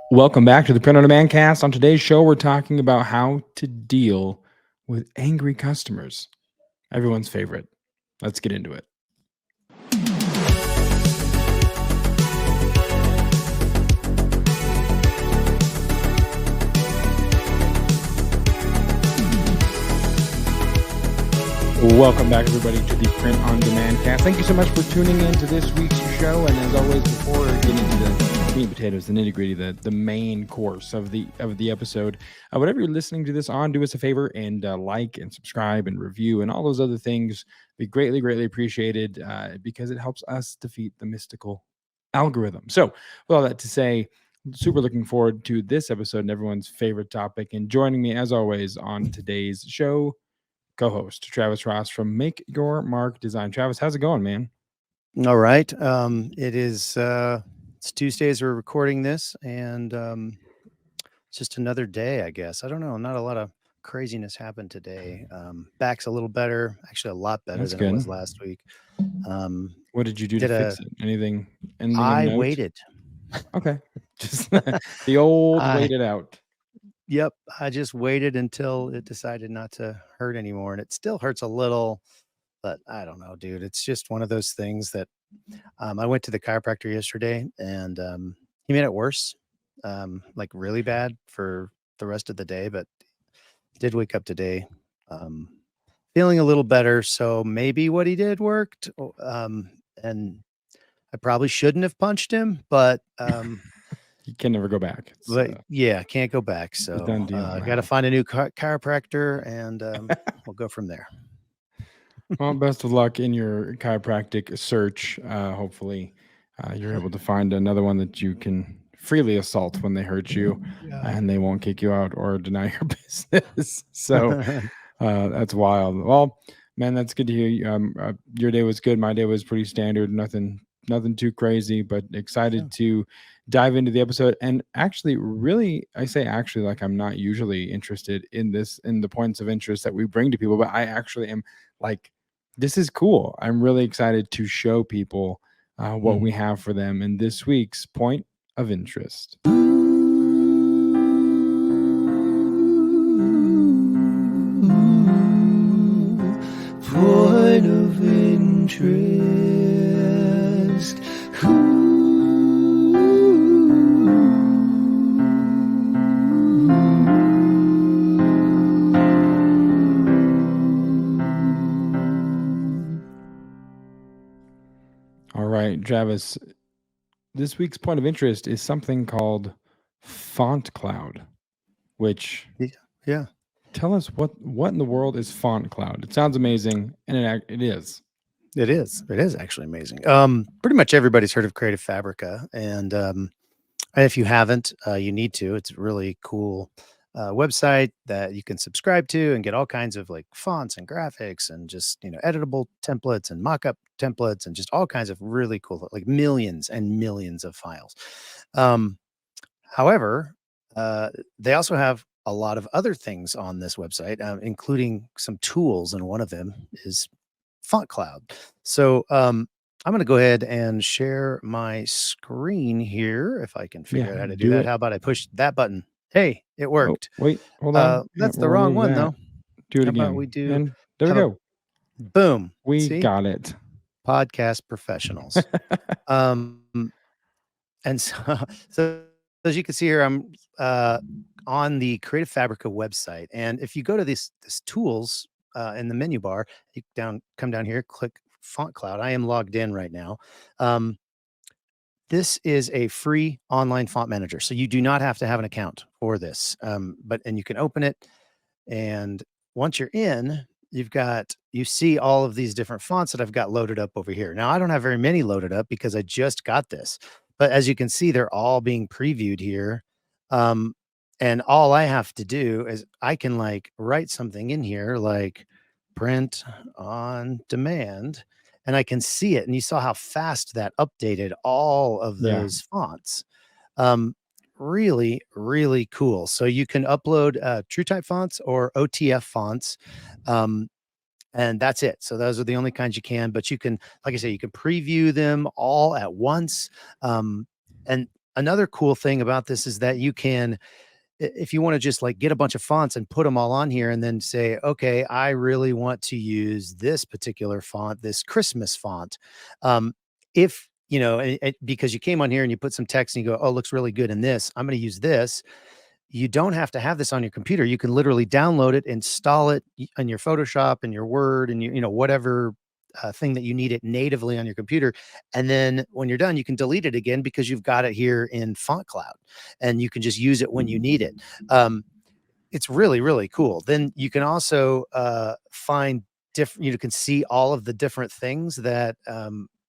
Welcome back to the Print on Demand cast. On today's show, we're talking about how to deal with angry customers. Everyone's favorite. Let's get into it. Welcome back, everybody, to the Print on Demand cast. Thank you so much for tuning in to this week's show. And as always, before getting into the meat and potatoes, the nitty gritty, the main course of the episode, whatever you're listening to this on, do us a favor and like and subscribe and review and all those other things. Be greatly appreciated because it helps us defeat the mystical algorithm. So, with all that to say, super looking forward to this episode and everyone's favorite topic. And joining me, as always, on today's show, co-host Travis Ross from Make Your Mark Design. Travis, how's it going, man? All right. It is it's Tuesday as we're recording this, and it's just another day, I guess. I don't know. Not a lot of craziness happened today. Back's a little better, actually a lot better That's than good. it was last week. What did you do to fix it? Anything of I note? waited. Okay. Just the old waited out. Yep. I just waited until it decided not to hurt anymore. And it still hurts a little, but I don't know, dude. It's just one of those things that I went to the chiropractor yesterday, and he made it worse, like really bad for the rest of the day, but did wake up today feeling a little better. So maybe what he did worked. And I probably shouldn't have punched him, but You can never go back. but yeah, can't go back. So done deal. got to find a new chiropractor, and we'll go from there. Well, best of luck in your chiropractic search. Hopefully, you're able to find another one that you can freely assault when they hurt you, and they won't kick you out or deny your business. So that's wild. Well, man, that's good to hear. Your day was good. My day was pretty standard. Nothing too crazy, but excited to dive into the episode. And actually, really, I say actually, like I'm not usually interested in the points of interest that we bring to people, but I actually am like, this is cool. I'm really excited to show people what we have for them in this week's point of interest. Point of interest. All right, Travis. This week's point of interest is something called FontCloud, which Yeah. tell us what in the world is FontCloud? It sounds amazing, and it is. It is. It is actually amazing. Pretty much everybody's heard of Creative Fabrica, and if you haven't, you need to. It's a really cool website that you can subscribe to and get all kinds of like fonts and graphics and just editable templates and mock-up templates and just all kinds of really cool, like millions and millions of files. However, they also have a lot of other things on this website, including some tools, and one of them is FontCloud. So I'm going to go ahead and share my screen here if I can figure out how to do that. How about I push that button? Hey, it worked. Oh, wait, hold on. That's the wrong one, though. Do it How again. about we do? And there we go. Boom. We got it. Podcast professionals. And so as you can see here, I'm on the Creative Fabrica website, and if you go to this tools in the menu bar, you come down here, click FontCloud. I am logged in right now. This is a free online font manager, so you do not have to have an account for this. And you can open it, and once you're in, you see all of these different fonts that I've got loaded up over here. Now, I don't have very many loaded up because I just got this, but as you can see, they're all being previewed here. And all I have to do is I can like write something in here like print on demand, and I can see it. And you saw how fast that updated all of those fonts. Really, really cool. So you can upload true type fonts or OTF fonts. And that's it. So those are the only kinds you can, but you can, like I say, you can preview them all at once. And another cool thing about this is that you can, if you want to just like get a bunch of fonts and put them all on here and then say, okay, I really want to use this particular font, this Christmas font. If, you know, because you came on here and you put some text and you go, oh, looks really good in this, I'm going to use this. You don't have to have this on your computer. You can literally download it, install it on your Photoshop and your Word and you know, whatever thing that you need it natively on your computer. And then when you're done, you can delete it again because you've got it here in FontCloud and you can just use it when you need it. It's really, really cool. Then you can also find different, you can see all of the different things that,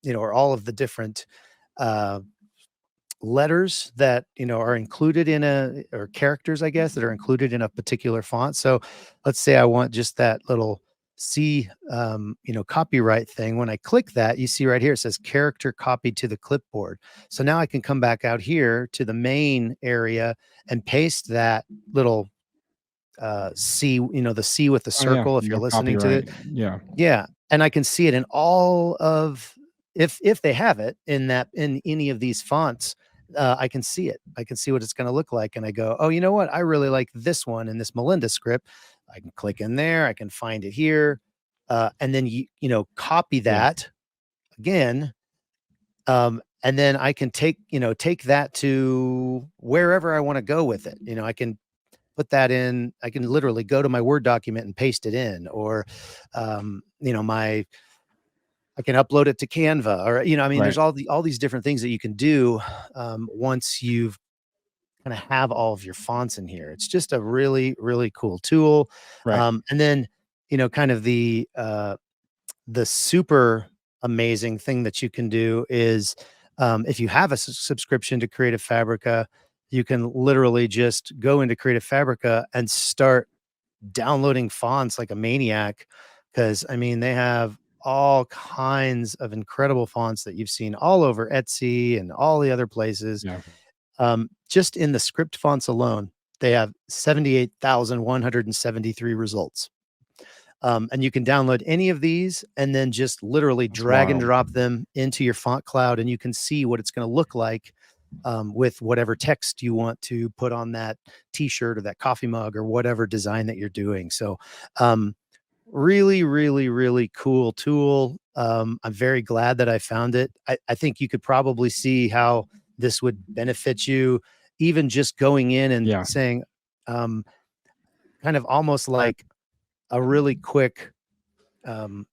you know, or all of the different letters that, you know, are included in or characters, I guess, that are included in a particular font. So let's say I want just that little C, you know, copyright thing. When I click that, you see right here, it says character copied to the clipboard. So now I can come back out here to the main area and paste that little C, you know, the C with the Oh yeah, circle, if you're no listening to it. copyright. Yeah, Yeah, and I can see it in all of, if they have it in any of these fonts, I can see it. I can see what it's gonna look like, and I go, "Oh, you know what? I really like this one in this Melinda script." I can click in there, I can find it here, and then you know, copy yeah, that again, and then I can take that to wherever I wanna go with it. You know, I can put that in. I can literally go to my Word document and paste it in, or, you know, I can upload it to Canva, or, you know, I mean, right, there's all these different things that you can do, once you've kind of have all of your fonts in here. It's just a really, really cool tool. right. And then, you know, kind of the super amazing thing that you can do is, if you have a subscription to Creative Fabrica, you can literally just go into Creative Fabrica and start downloading fonts like a maniac. Because I mean, they have all kinds of incredible fonts that you've seen all over Etsy and all the other places. Yeah, Just in the script fonts alone, they have 78,173 results. And you can download any of these and then just literally that's drag and wild. drop them into your FontCloud, and you can see what it's going to look like, with whatever text you want to put on that T-shirt or that coffee mug or whatever design that you're doing. So, really, really, really cool tool. I'm very glad that I found it. I think you could probably see how this would benefit you, even just going in and Yeah, saying, um, kind of almost like a really quick um,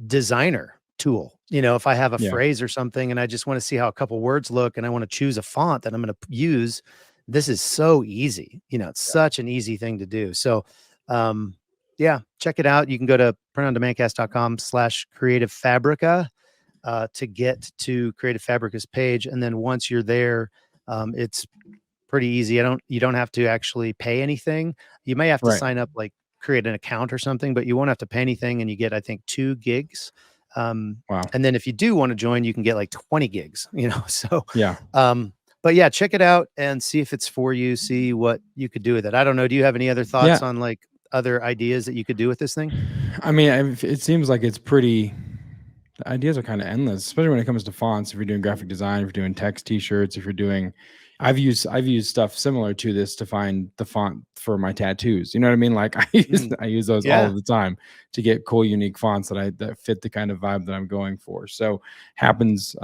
designer tool. You know, if I have a yeah, phrase or something and I just want to see how a couple words look and I want to choose a font that I'm going to use, this is so easy. You know, it's such an easy thing to do. So, um, yeah, check it out. You can go to printondemandcast.com/creative fabrica to get to Creative Fabrica's page. And then once you're there, it's pretty easy. You don't have to actually pay anything. You may have to right. sign up, like create an account or something, but you won't have to pay anything. And you get, I think, 2 gigs. Um, Wow. and then if you do want to join, you can get like 20 gigs, you know? So, Yeah. but yeah, check it out and see if it's for you, see what you could do with it. I don't know. Do you have any other thoughts Yeah. on like other ideas that you could do with this thing? I mean, it seems like it's pretty. The ideas are kind of endless, especially when it comes to fonts. If you're doing graphic design, if you're doing text T-shirts, if you're doing, I've used stuff similar to this to find the font for my tattoos. You know what I mean? Like Mm, I use those all yeah. of the time to get cool, unique fonts that fit the kind of vibe that I'm going for. So happens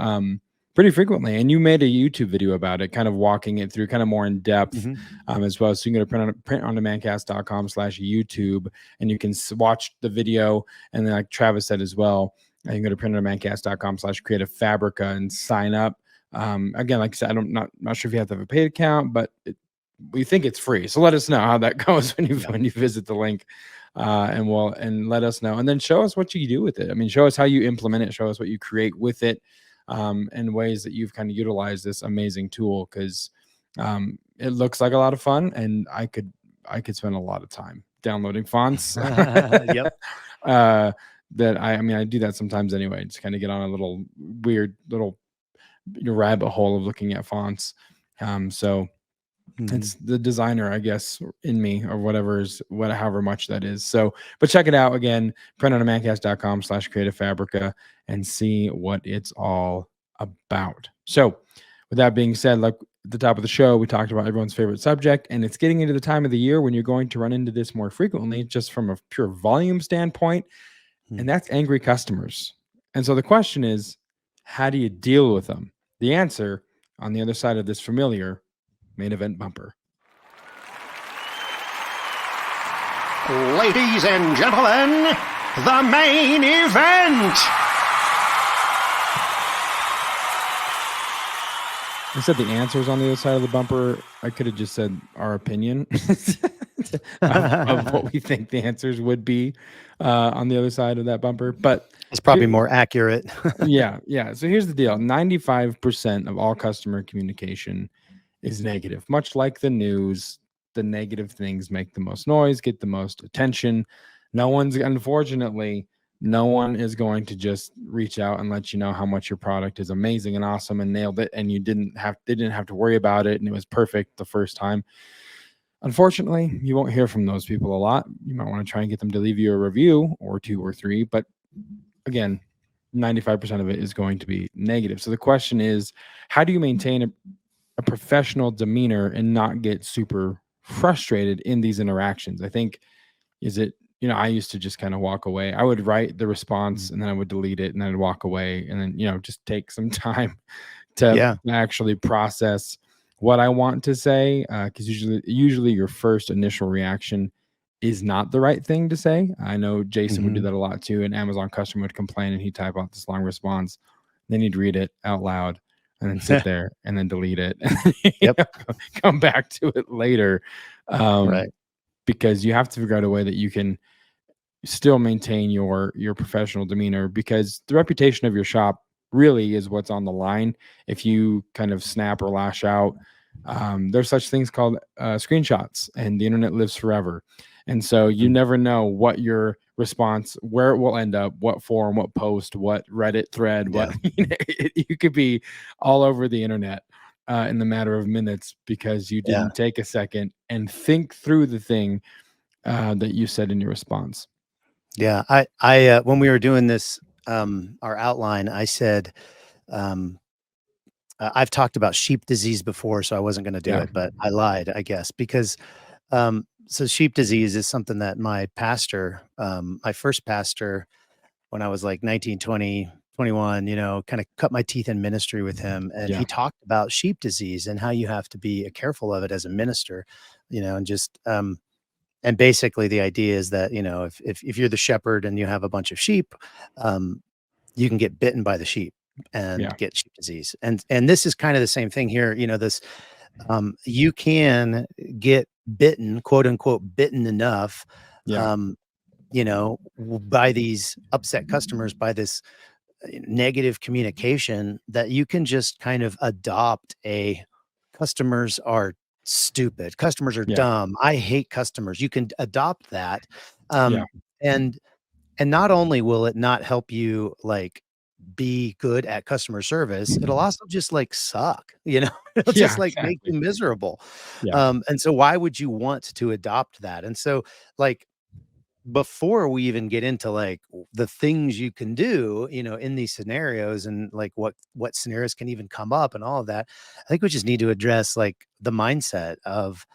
pretty frequently. And you made a YouTube video about it, kind of walking it through, kind of more in depth Hmm. as well. So you can go to printondemandcast.com/YouTube, and you can watch the video. And then, like Travis said as well, you can go to printondemandcast.com/creative fabrica and sign up. Again, like I said, I'm not sure if you have to have a paid account, but we think it's free. So let us know how that goes Yeah. when you visit the link, and let us know, and then show us what you do with it. I mean, show us how you implement it. Show us what you create with it, and ways that you've kind of utilized this amazing tool, because it looks like a lot of fun, and I could spend a lot of time downloading fonts. Yep. uh, that I mean, I do that sometimes anyway. Just kind of get on a little weird little rabbit hole of looking at fonts. So Mhm. it's the designer, I guess, in me, or however much that is. So, but check it out again, printondemandcast.com/creative fabrica, and see what it's all about. So, with that being said, like at the top of the show, we talked about everyone's favorite subject, and it's getting into the time of the year when you're going to run into this more frequently, just from a pure volume standpoint, and Mm. that's angry customers. And so the question is, how do you deal with them? The answer on the other side of this familiar main event bumper. Ladies and gentlemen, the main event. I said the answers on the other side of the bumper. I could have just said our opinion of what we think the answers would be on the other side of that bumper. But It's probably more accurate. yeah. So here's the deal: 95% of all customer communication is negative. Much like the news, the negative things make the most noise, get the most attention. Unfortunately, no one is going to just reach out and let you know how much your product is amazing and awesome and nailed it, and they didn't have to worry about it and it was perfect the first time. Unfortunately, you won't hear from those people a lot. You might want to try and get them to leave you a review or 2 or 3, but again, 95% of it is going to be negative. So the question is, how do you maintain a professional demeanor and not get super frustrated in these interactions? I think, I used to just kind of walk away. I would write the response and then I would delete it and then I'd walk away and then, just take some time to actually process what I want to say. Because usually your first initial reaction is not the right thing to say. I know Jason would do that a lot too. An Amazon customer would complain and he'd type out this long response. Then he'd read it out loud and then sit there and then delete it. Come back to it later. Right. Because you have to figure out a way that you can still maintain your professional demeanor, because the reputation of your shop really is what's on the line. If you kind of snap or lash out, there's such things called screenshots, and the internet lives forever. And so you never know what your response, where it will end up, what forum, what post, what Reddit thread, what you could be all over the internet in the matter of minutes because you didn't take a second and think through the thing that you said in your response. Yeah. I when we were doing this, our outline, I said, I've talked about sheep disease before, so I wasn't going to do it, but I lied, I guess, because, so sheep disease is something that my pastor, my first pastor, when I was like 19, 20, 21, kind of cut my teeth in ministry with him. And he talked about sheep disease and how you have to be careful of it as a minister, and just, and basically the idea is that, if you're the shepherd and you have a bunch of sheep, you can get bitten by the sheep and get sheep disease. And this is kind of the same thing here. This, you can get bitten, quote unquote, bitten enough, by these upset customers, by this negative communication, that you can just kind of adopt customers are stupid, customers are dumb, I hate customers. You can adopt that. And not only will it not help you be good at customer service, it'll also just suck, it'll just make you miserable. And so why would you want to adopt that? And so before we even get into the things you can do, in these scenarios and what scenarios can even come up and all of that, I think we just need to address the mindset of,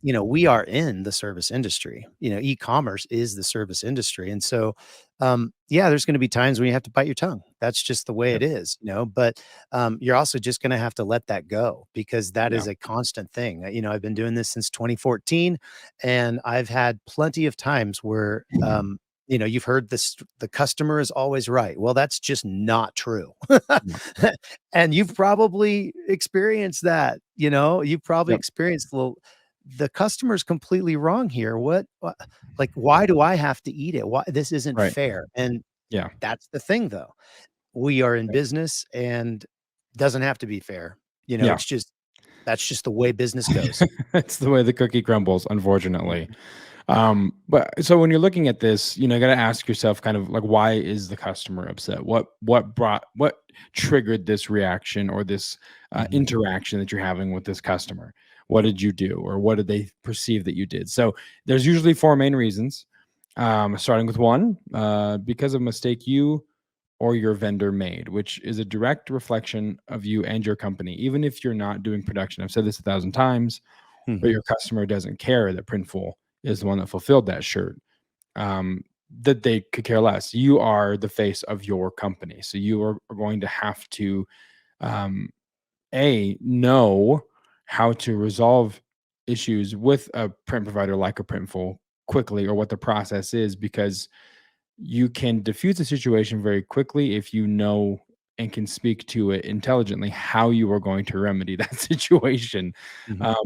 we are in the service industry, e-commerce is the service industry. And so, there's going to be times when you have to bite your tongue. That's just the way it is, but, you're also just going to have to let that go, because that is a constant thing. I've been doing this since 2014 and I've had plenty of times where, you've heard this, the customer is always right. Well, that's just not true. And you've probably experienced that, you've probably experienced, well, the customer's completely wrong here. Why do I have to eat it? Why this isn't fair? And that's the thing though. We are in business and doesn't have to be fair. It's just, that's just the way business goes. It's the way the cookie crumbles, unfortunately. But so when you're looking at this, you got to ask yourself kind of why is the customer upset? What triggered this reaction or this interaction that you're having with this customer? What did you do, or what did they perceive that you did? So there's usually 4 main reasons. Starting with 1, because of a mistake you or your vendor made, which is a direct reflection of you and your company. Even if you're not doing production, I've said this 1,000 times, but your customer doesn't care that Printful is the one that fulfilled that shirt. That they could care less. You are the face of your company, so you are going to have to know how to resolve issues with a print provider like a Printful quickly, or what the process is, because you can diffuse a situation very quickly if you know and can speak to it intelligently how you are going to remedy that situation. Mhm. Um,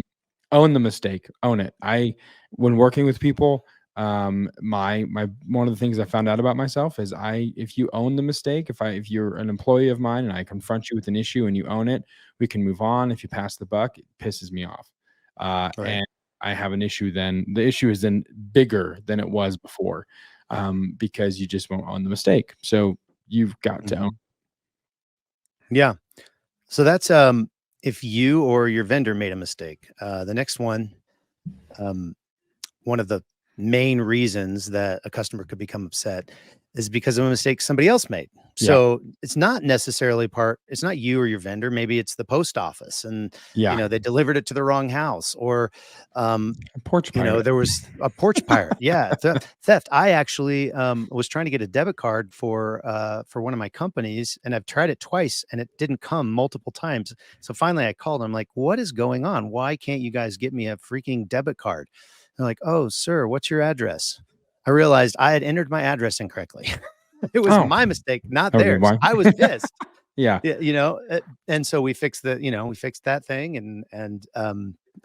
Own the mistake, own it. When working with people, my one of the things I found out about myself is, if you own the mistake, if you're an employee of mine and I confront you with an issue and you own it, we can move on. If you pass the buck, it pisses me off. Right. And I have an issue, then the issue is then bigger than it was before, because you just won't own the mistake. So you've got to own. Yeah. So that's if you or your vendor made a mistake. The next one, one of the main reasons that a customer could become upset is because of a mistake somebody else made. Yeah. So it's not necessarily it's not you or your vendor. Maybe it's the post office and, Yeah. they delivered it to the wrong house, or, A porch pirate. there was a porch pirate. Yeah. Theft. I actually, was trying to get a debit card for one of my companies, and I've tried it twice and it didn't come multiple times. So finally I called. I'm like, what is going on? Why can't you guys get me a freaking debit card? They're like, "Oh, sir, what's your address?" I realized I had entered my address incorrectly. It was Oh, my mistake, not that would be theirs. why. I was pissed. Yeah. Yeah, and so we fixed that thing, and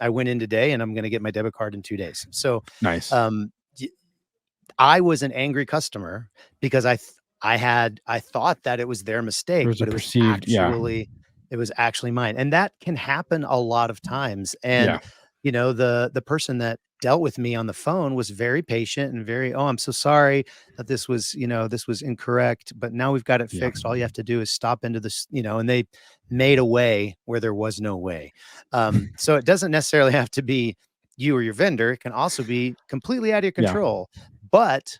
I went in today, and I'm going to get my debit card in 2 days. So, Nice. um, y- I was an angry customer because I thought that it was their There mistake, was a but perceived, yeah. it was actually mine, and that can happen a lot of times. And Yeah. the person that dealt with me on the phone was very patient and very, "Oh, I'm so sorry that this was incorrect, but now we've got it Yeah. fixed. All you have to do is stop into this," and they made a way where there was no way. So it doesn't necessarily have to be you or your vendor. It can also be completely out of your Yeah. control, but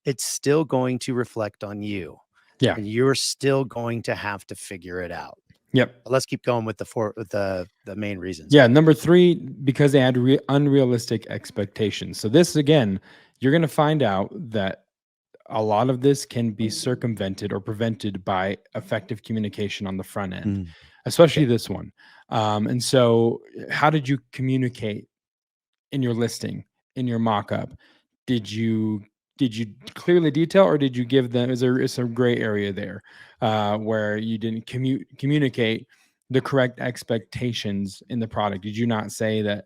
it's still going to reflect on you, Yeah. and you're still going to have to figure it out. Yep. But let's keep going with the main reasons. Yeah. Number 3, because they had unrealistic expectations. So this, again, you're going to find out that a lot of this can be circumvented or prevented by effective communication on the front end, Mm. especially Okay. this one. And so, how did you communicate in your listing, in your mock-up? Did you clearly detail, or did you give them, is a gray area there, where you didn't communicate the correct expectations in the product? Did you not say that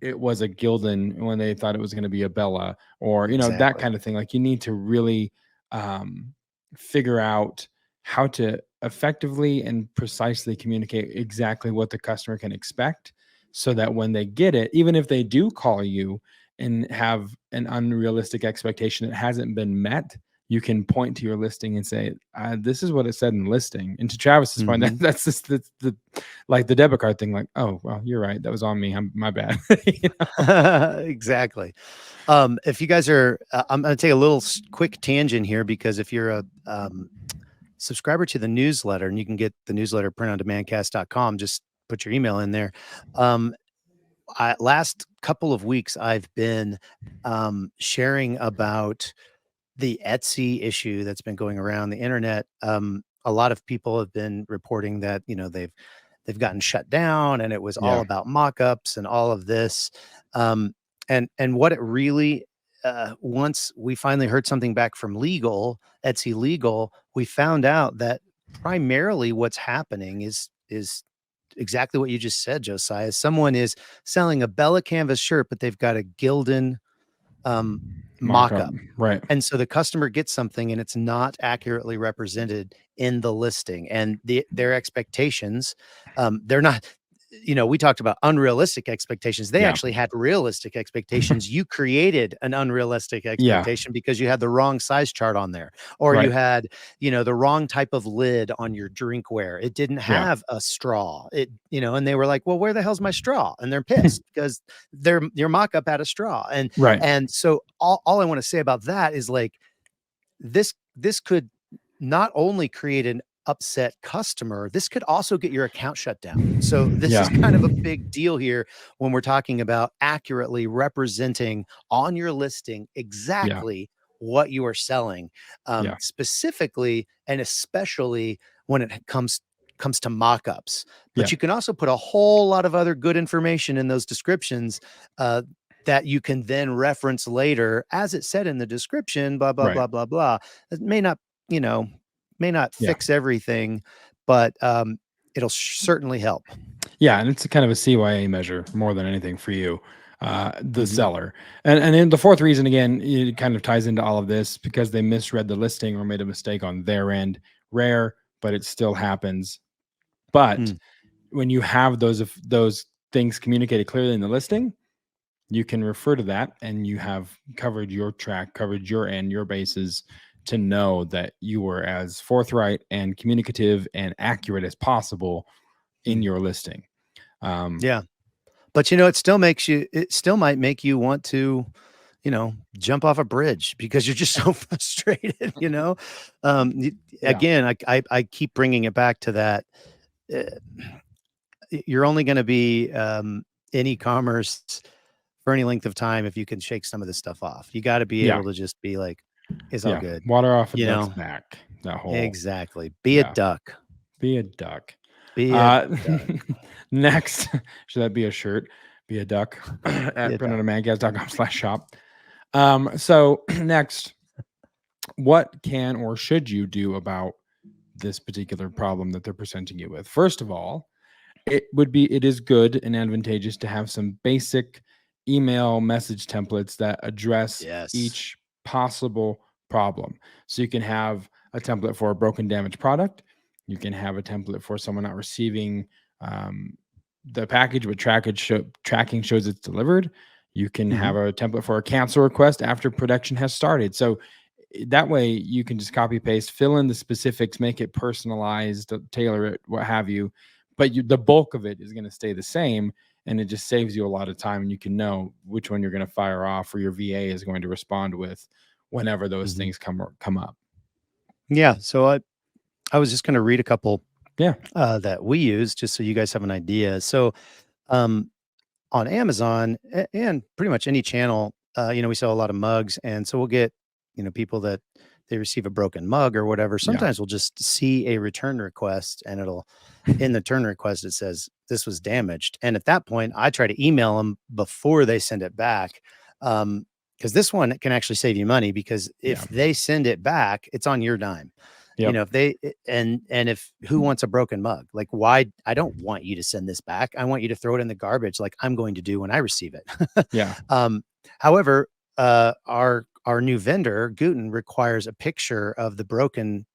it was a Gildan when they thought it was going to be a Bella, or that Exactly. kind of thing? Like, you need to really figure out how to effectively and precisely communicate exactly what the customer can expect, so that when they get it, even if they do call you and have an unrealistic expectation that hasn't been met, you can point to your listing and say, "This is what it said in the listing." And to Travis's point, Mhm. that's just the like the debit card thing. Like, "Oh, well, you're right. That was on me. My bad." Exactly. If you guys are, I'm going to take a little quick tangent here, because if you're a subscriber to the newsletter, and you can get the newsletter printondemandcast.com, just put your email in there. Last couple of weeks, I've been sharing about the Etsy issue that's been going around the internet. A lot of people have been reporting that they've gotten shut down, and it was all Yeah. about mock-ups and all of this. And what it really, once we finally heard something back from Etsy legal, we found out that primarily what's happening is exactly what you just said, Josiah. Someone is selling a Bella canvas shirt, but they've got a Gildan Mock-up. mock-up. Right. And so the customer gets something and it's not accurately represented in the listing, and their expectations, they're not, we talked about unrealistic expectations. They Yeah. actually had realistic expectations. You created an unrealistic Yeah. expectation because you had the wrong size chart on there, or you Right. had, the wrong type of lid on your drinkware. It didn't Yeah. have a straw. And they were like, "Well, where the hell's my straw?" And they're pissed because your mock-up had a straw. Right. And so all I want to say about that is, like, this could not only create an upset customer, this could also get your account shut down. So this Yeah. is kind of a big deal here when we're talking about accurately representing on your listing exactly what you are selling, Yeah. specifically and especially when it comes to mock-ups. But Yeah. you can also put a whole lot of other good information in those descriptions that you can then reference later, as it said in the description, blah, blah, Right. blah, blah, blah. It may not, may not Yeah. fix everything, but it'll certainly help. Yeah, and it's a kind of a CYA measure more than anything for you, the Mhm. seller. And then the fourth reason, again, it kind of ties into all of this because they misread the listing or made a mistake on their end. Rare, but it still happens. But Mm. when you have those things communicated clearly in the listing, you can refer to that and you have covered your track, covered your end, your bases to know that you were as forthright and communicative and accurate as possible in Mm. your listing. Yeah. But it still might make you want to, jump off a bridge because you're just so frustrated, Yeah. again, I keep bringing it back to that. uh, you're only going to be in e-commerce for any length of time if you can shake some of this stuff off. You got to be Yeah. able to just be like, it's all Yeah. good. Water off a You duck's know, back. That whole exactly. Be a yeah. duck. Be a duck. Be a duck. Next, should that be a shirt? Be a duck at a duck. printonamadcast.com/shop. So next, what can or should you do about this particular problem that they're presenting you with? First of all, it is good and advantageous to have some basic email message templates that address Yes. each possible problem. So you can have a template for a broken damaged product. You can have a template for someone not receiving the package, but tracking shows it's delivered. You can have a template for a cancel request after production has started. So that way you can just copy paste, fill in the specifics, make it personalized, tailor it, what have you. But the bulk of it is going to stay the same, and it just saves you a lot of time. And you can know which one you're going to fire off, or your VA is going to respond with whenever those things come up. Yeah. So I was just going to read a couple Yeah. that we use just so you guys have an idea. So on Amazon and pretty much any channel, we sell a lot of mugs. And so we'll get, people that they receive a broken mug or whatever. Sometimes we'll just see a return request and in the return request, it says this was damaged. And at that point, I try to email them before they send it back. Because this one can actually save you money because if they send it back, it's on your dime. If they and if who wants a broken mug? Like, why? I don't want you to send this back. I want you to throw it in the garbage like I'm going to do when I receive it. Yeah. However, our new vendor, Guten, requires a picture of the broken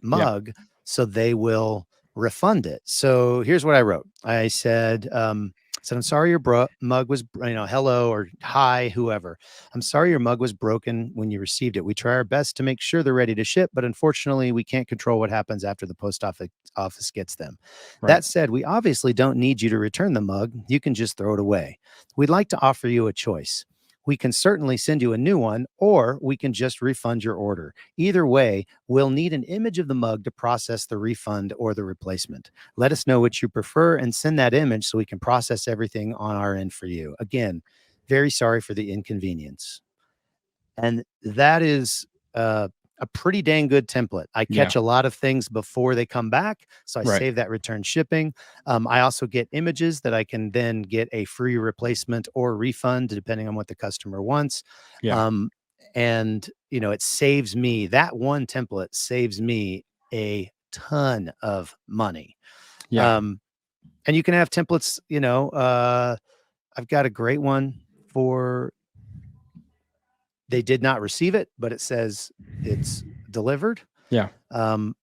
mug, so they will refund it. So here's what I wrote. I said, I'm sorry your mug was, hello or hi, whoever. I'm sorry your mug was broken when you received it. We try our best to make sure they're ready to ship, but unfortunately, we can't control what happens after the post office gets them. Right. That said, we obviously don't need you to return the mug. You can just throw it away. We'd like to offer you a choice. We can certainly send you a new one, or we can just refund your order. Either way, we'll need an image of the mug to process the refund or the replacement. Let us know what you prefer and send that image so we can process everything on our end for you. Again, very sorry for the inconvenience. And that is a pretty dang good template. I catch a lot of things before they come back, so I save that return shipping. I also get images that I can then get a free replacement or refund depending on what the customer wants. And it saves me, that one template saves me a ton of money. And you can have templates, I've got a great one for they did not receive it, but it says it's delivered. And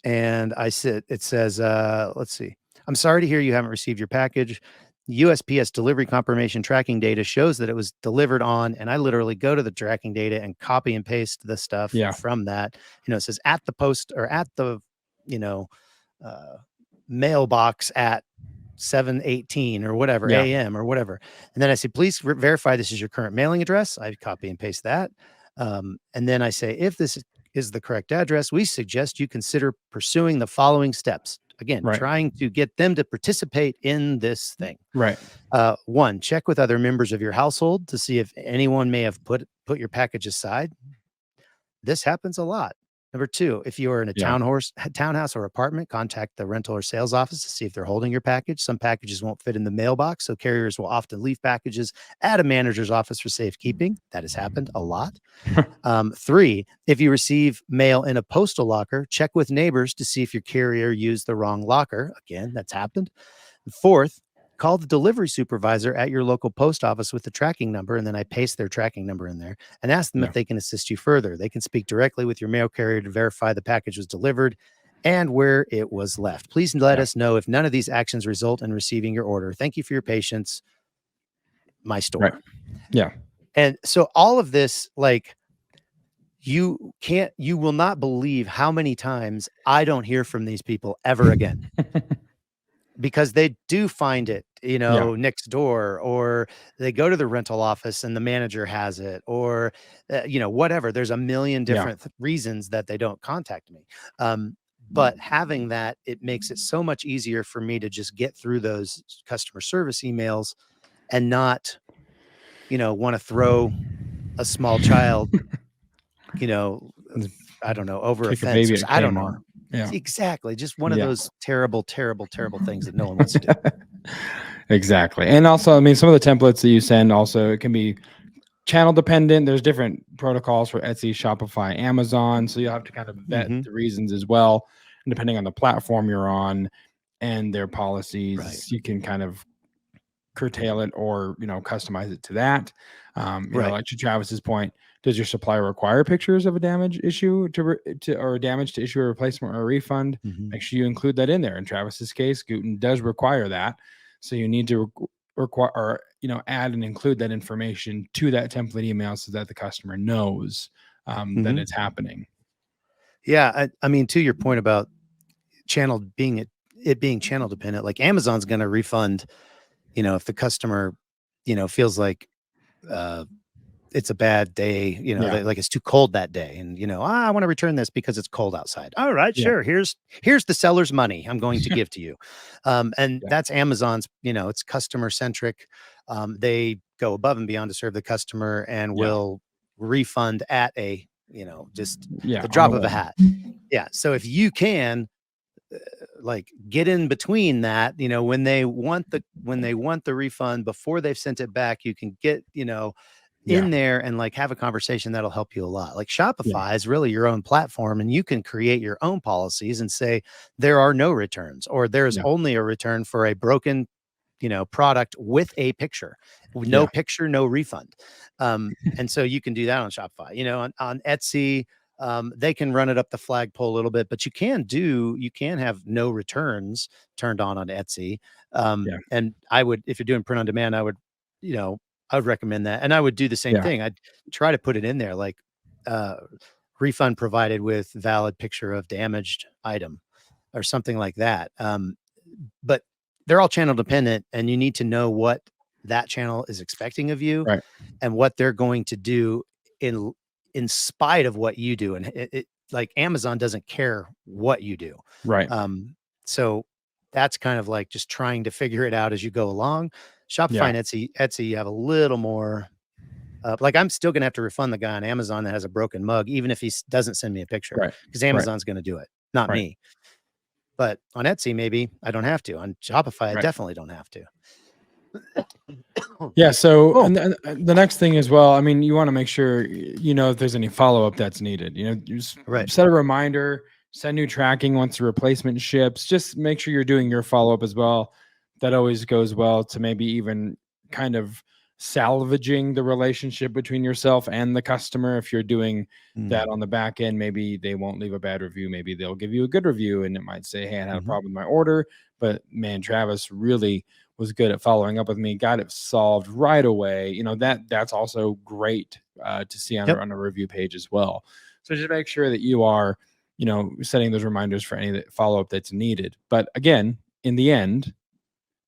it says, let's see. I'm sorry to hear you haven't received your package. USPS delivery confirmation tracking data shows that it was delivered on, and I literally go to the tracking data and copy and paste the stuff from that. It says at the post or at the, mailbox at 7:18 or whatever AM or whatever. And then I say, please verify this is your current mailing address. I copy and paste that. And then I say, if this is the correct address, we suggest you consider pursuing the following steps. Again, Right. trying to get them to participate in this thing. Right. 1, check with other members of your household to see if anyone may have put your package aside. This happens a lot. Number 2, if you are in a Yeah. townhouse or apartment, contact the rental or sales office to see if they're holding your package. Some packages won't fit in the mailbox, so carriers will often leave packages at a manager's office for safekeeping. That has happened a lot. 3, if you receive mail in a postal locker, check with neighbors to see if your carrier used the wrong locker. Again, that's happened. 4th, call the delivery supervisor at your local post office with the tracking number, and then I paste their tracking number in there, and ask them if they can assist you further. They can speak directly with your mail carrier to verify the package was delivered and where it was left. Please let us know if none of these actions result in receiving your order. Thank you for your patience. My store. Right. Yeah. And so all of this, like, you will not believe how many times I don't hear from these people ever again. Because they do find it, next door, or they go to the rental office and the manager has it, or, whatever. There's a million different reasons that they don't contact me. But having that, it makes it so much easier for me to just get through those customer service emails and not, want to throw a small child, I don't know, over a Kick a fence. baby at I don't Kmart. know. Yeah. Exactly. Just one of those terrible, terrible, terrible things that no one wants to do. Exactly. And also, I mean, some of the templates that you send also, it can be channel dependent. There's different protocols for Etsy, Shopify, Amazon. So you'll have to kind of vet the reasons as well. And depending on the platform you're on and their policies, you can kind of curtail it or, customize it to that. Like to Travis's point, does your supplier require pictures of a damage issue or damage to issue a replacement or a refund? Make sure you include that in there. In Travis's case, Guten does require that. So you need to require, or, add and include that information to that template email so that the customer knows that it's happening. Yeah. I mean, to your point about channel being channel dependent, like Amazon's going to refund, if the customer, feels like, it's a bad day, like it's too cold that day. And, I want to return this because it's cold outside. All right, sure. Here's the seller's money I'm going to give to you. And that's Amazon's, it's customer centric. They go above and beyond to serve the customer and will refund at a, just the drop of a hat. Yeah. So if you can, like, get in between that, when they want the refund before they've sent it back, you can get, in there and like have a conversation that'll help you a lot. Like Shopify is really your own platform, and you can create your own policies and say there are no returns, or there's only a return for a broken, product with a picture. No picture, no refund. And so you can do that on Shopify. On Etsy, they can run it up the flagpole a little bit, but you can have no returns turned on Etsy. And I would, if you're doing print on demand, I would recommend that. And I would do the same thing. I'd try to put it in there, like, refund provided with valid picture of damaged item or something like that. But they're all channel dependent, and you need to know what that channel is expecting of you and what they're going to do in spite of what you do. And it like Amazon doesn't care what you do. Right. So that's kind of like just trying to figure it out as you go along. Shopify and Etsy, you have a little more, like, I'm still going to have to refund the guy on Amazon that has a broken mug, even if he doesn't send me a picture, because Amazon's going to do it, not me. But on Etsy, maybe I don't have to. On Shopify, I definitely don't have to. Yeah. So and the next thing as well, I mean, you want to make sure, if there's any follow-up that's needed, you just set a reminder, send new tracking once the replacement ships, just make sure you're doing your follow-up as well. That always goes well to maybe even kind of salvaging the relationship between yourself and the customer. If you're doing that on the back end, maybe they won't leave a bad review. Maybe they'll give you a good review, and it might say, hey, I had a problem with my order, but man, Travis really was good at following up with me, got it solved right away. That's also great to see on a review page as well. So just make sure that you are, setting those reminders for any follow-up that's needed. But again, in the end,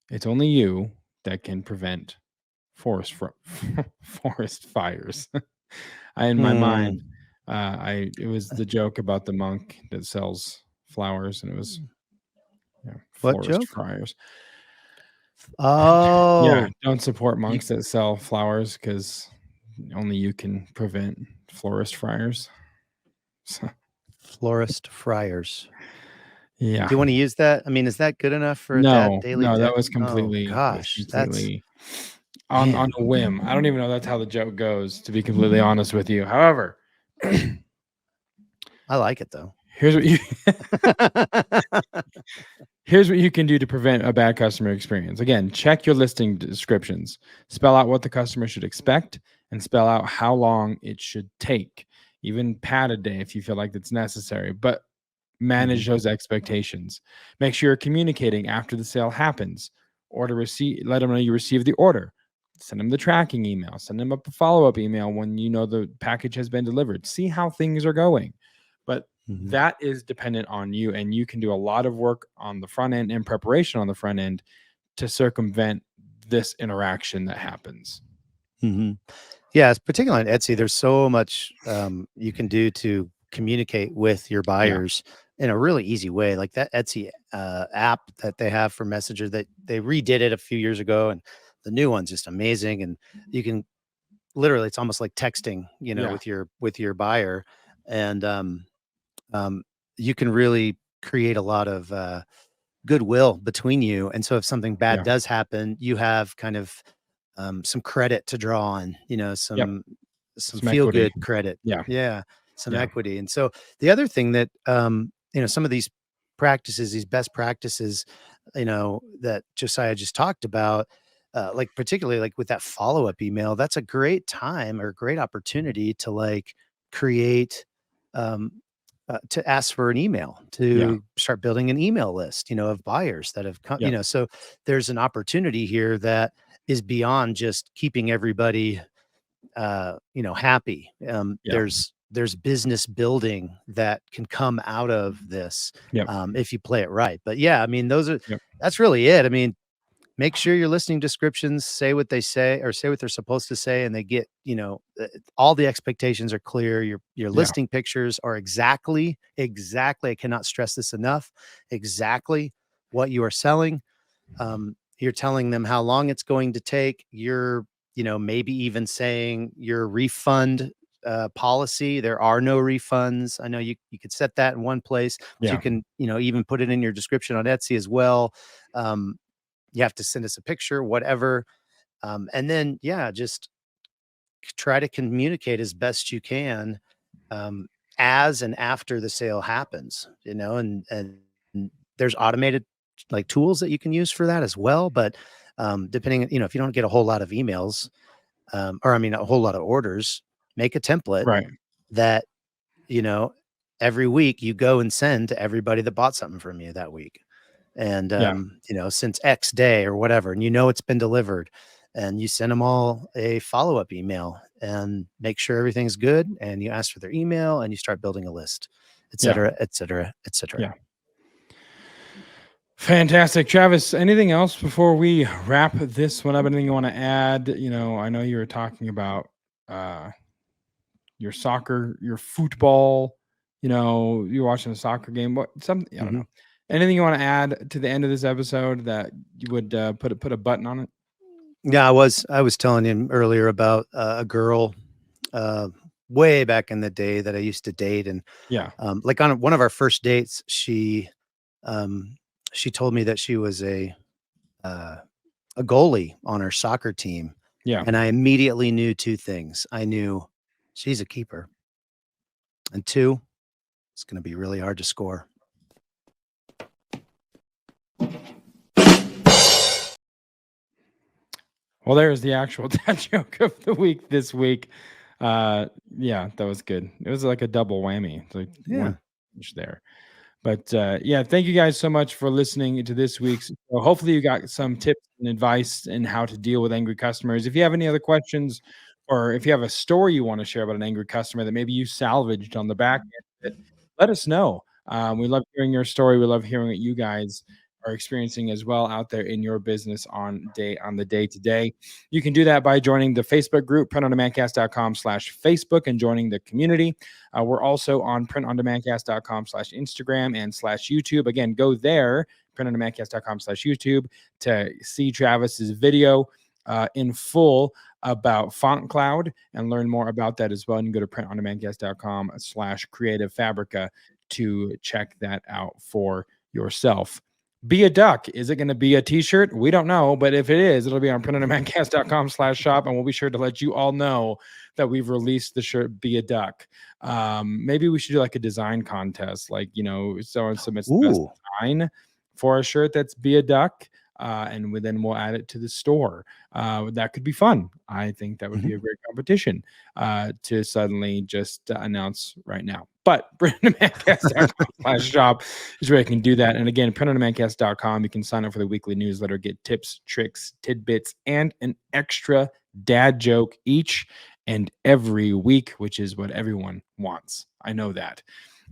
it's only you that can prevent forest fires. In my mind, It was the joke about the monk that sells flowers, and it was What florist joke? friars. Oh, Yeah, don't support monks that sell flowers because only you can prevent florist friars. So, florist friars. yeah. Do you want to use that? I mean, is that good enough for a No, daily no, that deck? was Oh completely gosh, that's on man. a whim. I don't even know that's how the joke goes, to be completely honest with you. However, I like it though. here's what you here's what you can do to prevent a bad customer experience. Again, check your listing descriptions. Spell out what the customer should expect and spell out how long it should take. Even pad a day if you feel like that's necessary, but manage those expectations. Make sure you're communicating after the sale happens. Let them know you received the order. Send them the tracking email. Send them up a follow-up email when you know the package has been delivered. See how things are going. But that is dependent on you, and you can do a lot of work on the front end and preparation on the front end to circumvent this interaction that happens. Yeah, it's particularly on Etsy. There's so much you can do to communicate with your buyers in a really easy way. Like that Etsy app that they have for Messenger, that they redid it a few years ago, and the new one's just amazing. And you can literally, it's almost like texting, Yeah. with your buyer, and you can really create a lot of goodwill between you. And so if something bad Yeah. does happen, you have kind of some credit to draw on, Yep. some Some feel equity. good credit. Yeah. Yeah. Some Yeah. equity. And so the other thing that, some of these practices, these best practices, that Josiah just talked about, like particularly like with that follow-up email, that's a great time or great opportunity to like create, um, to ask for an email, Yeah. to start building an email list, of buyers that have come, Yep. so there's an opportunity here that is beyond just keeping everybody, happy. Yeah. There's business building that can come out of this, Yep. if you play it right. But yeah, I mean, Yep. that's really it. I mean, make sure your listing descriptions say what they say or say what they're supposed to say, and they get, all the expectations are clear. Your Yeah. listing pictures are exactly, I cannot stress this enough, exactly what you are selling. You're telling them how long it's going to take. You're, maybe even saying your refund policy. There are no refunds. I know you could set that in one place, but Yeah. you can, even put it in your description on Etsy as well. You have to send us a picture, whatever. And then, yeah, just try to communicate as best you can, as and after the sale happens, and there's automated like tools that you can use for that as well. But depending, if you don't get a whole lot of emails, or I mean, a whole lot of orders, make a template Right. that, you know, every week you go and send to everybody that bought something from you that week. And, Yeah. since X day or whatever, and it's been delivered, and you send them all a follow-up email and make sure everything's good. And you ask for their email and you start building a list, et Yeah. cetera, et cetera, et cetera. Yeah. Fantastic. Travis, anything else before we wrap this one up? Anything you want to add? I know you were talking about your soccer, your football, you're watching a soccer game. I don't know. Anything you want to add to the end of this episode that you would put a button on it? Yeah, I was telling him earlier about a girl way back in the day that I used to date. And Yeah. like on one of our first dates, she told me that she was a goalie on her soccer team. Yeah. And I immediately knew two things. I knew she's a keeper. And two, it's going to be really hard to score. Well, there's the actual dad joke of the week this week. Yeah, that was good. It was like a double whammy. It's like one punch there. But yeah, thank you guys so much for listening to this week's show. Hopefully you got some tips and advice in how to deal with angry customers. If you have any other questions, or if you have a story you want to share about an angry customer that maybe you salvaged on the back end of it, let us know. We love hearing your story. We love hearing it, you guys. are experiencing as well out there in your business on the day to day. You can do that by joining the Facebook group, printondemandcast.com/Facebook, and joining the community. We're also on printondemandcast.com/Instagram and /YouTube. Again, go there, printondemandcast.com/YouTube, to see Travis's video in full about FontCloud and learn more about that as well. And you can go to printondemandcast.com/Creative Fabrica to check that out for yourself. Be a duck. Is it going to be a t-shirt? We don't know, but if it is, it'll be on printondemandcast.com/shop, and we'll be sure to let you all know that we've released the shirt Be a Duck. Maybe we should do like a design contest, like, someone submits the best design for a shirt that's Be a Duck. And then we'll add it to the store. That could be fun. I think that would be a great competition to suddenly just announce right now. But printondemandcast.com/shop is where you can do that. And again, printondemandcast.com, you can sign up for the weekly newsletter, get tips, tricks, tidbits, and an extra dad joke each and every week, which is what everyone wants. I know that.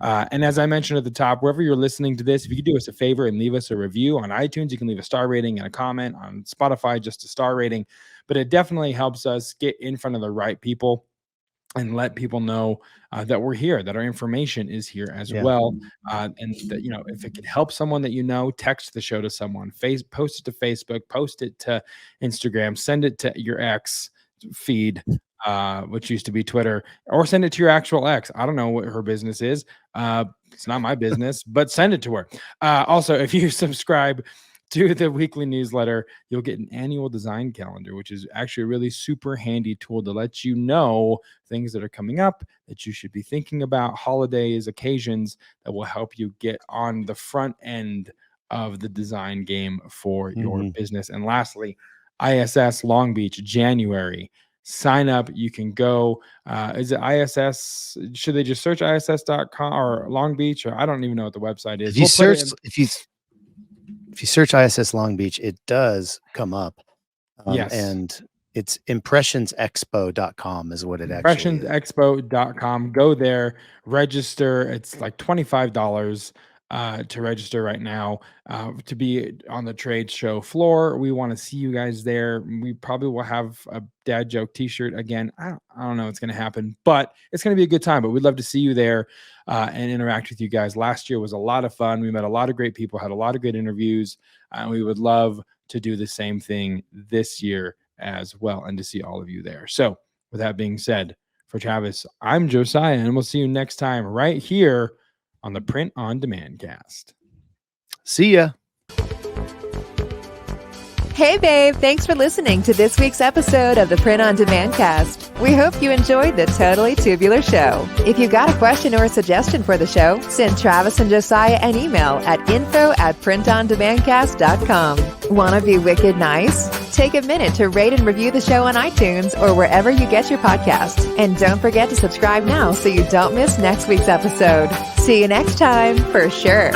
And as I mentioned at the top, wherever you're listening to this, if you could do us a favor and leave us a review on iTunes, you can leave a star rating and a comment. On Spotify, just a star rating. But it definitely helps us get in front of the right people and let people know that we're here, that our information is here as well. And that, if it could help someone that text the show to someone, post it to Facebook, post it to Instagram, send it to your ex feed, which used to be Twitter, or send it to your actual ex. I don't know what her business is. It's not my business, but send it to her. Also, if you subscribe to the weekly newsletter, you'll get an annual design calendar, which is actually a really super handy tool to let you know things that are coming up that you should be thinking about, holidays, occasions, that will help you get on the front end of the design game for your business. And lastly, ISS Long Beach, January. Sign up. You can go. Is it ISS? Should they just search ISS.com or Long Beach? Or I don't even know what the website is. If you search ISS Long Beach, it does come up. Yes. And it's impressionsexpo.com is what it actually is. Impressionsexpo.com. Go there, register. It's like $25 to register right now to be on the trade show floor. We want to see you guys there. We probably will have a dad joke t-shirt again. I don't know what's going to happen, but it's going to be a good time. But we'd love to see you there and interact with you guys. Last year was a lot of fun. We met a lot of great people, had a lot of good interviews, and we would love to do the same thing this year as well and to see all of you there. So with that being said, for Travis, I'm Josiah, and we'll see you next time right here on the Print on Demand cast. See ya. Hey, babe. Thanks for listening to this week's episode of the Print on Demand cast. We hope you enjoyed the Totally Tubular Show. If you've got a question or a suggestion for the show, send Travis and Josiah an email at info@printondemandcast.com. Want to be wicked nice? Take a minute to rate and review the show on iTunes or wherever you get your podcasts. And don't forget to subscribe now so you don't miss next week's episode. See you next time, for sure.